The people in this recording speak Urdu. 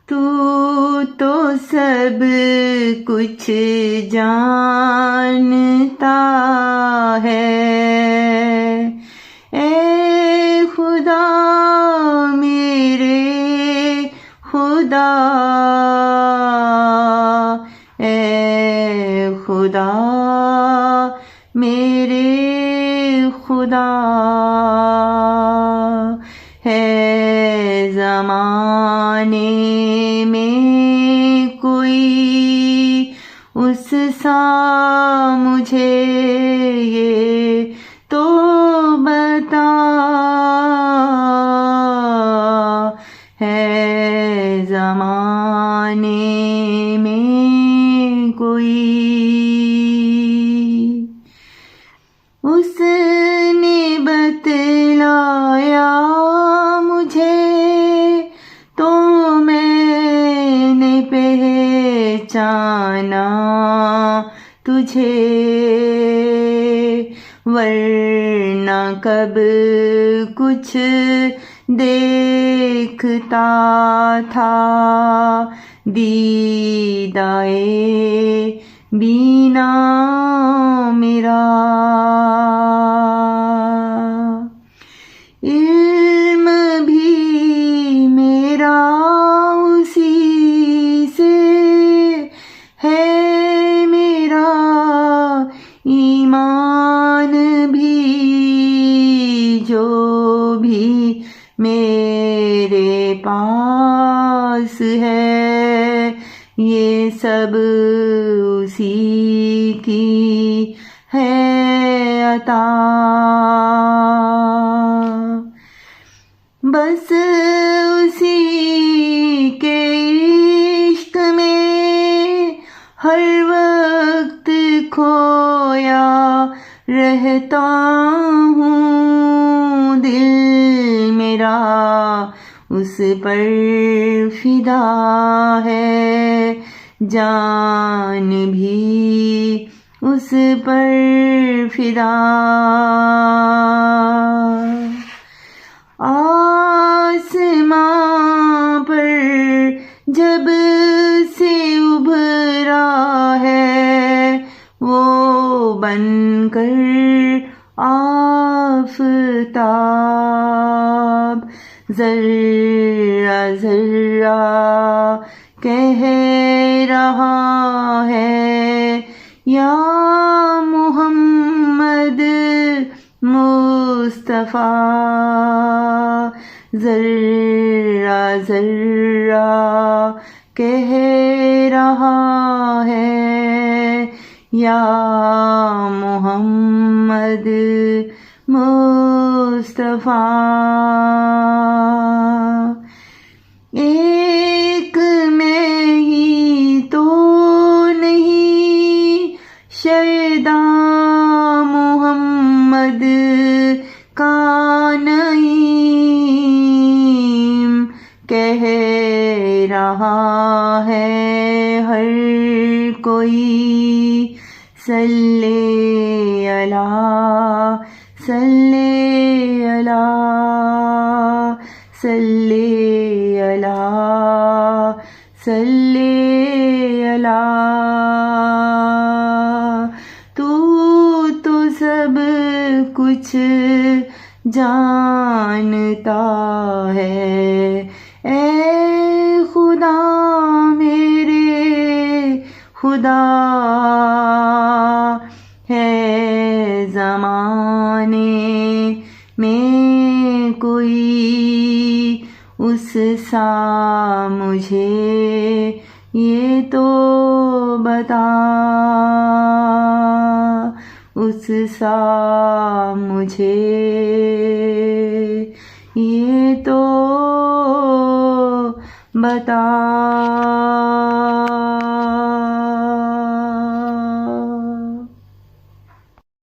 تو سب کچھ جانتا ہے، اے خدا میرے خدا، اے خدا میرے خدا، ہے زمانے میں کوئی اس سا مجھے یہ تو بتا، ہے زمانے میں کوئی اس نے بتلایا مجھے تو میں نے پہچانا تجھے، ورنہ کب کچھ دیکھتا تھا دیدائے بینا میرا، علم بھی میرا اسی سے ہے میرا، ایمان بھی جو بھی میرے پاس ہے، یہ سب اسی کی ہے عطا، بس اسی کے عشق میں ہر وقت کھویا رہتا ہوں، دل میرا اس پر فدا ہے، جان بھی اس پر فدا، آسماں پر جب سے ابھرا ہے وہ بن کر آفتاب، ذرہ ذرہ کہہ رہا ہے یا محمد مصطفیٰ، ذرہ ذرہ کہہ رہا ہے یا محمد مصطفیٰ، ایک میں ہی تو نہیں شیدا محمد کا نعیم، کہہ رہا ہے ہر کوئی صلی اللہ صلی اللہ صلی اللہ صلی اللہ، تو سب کچھ جانتا ہے، اے خدا میرے خدا، ہے زمانے میں کوئی اس سا مجھے یہ تو بتا، اس سا مجھے یہ تو بتا۔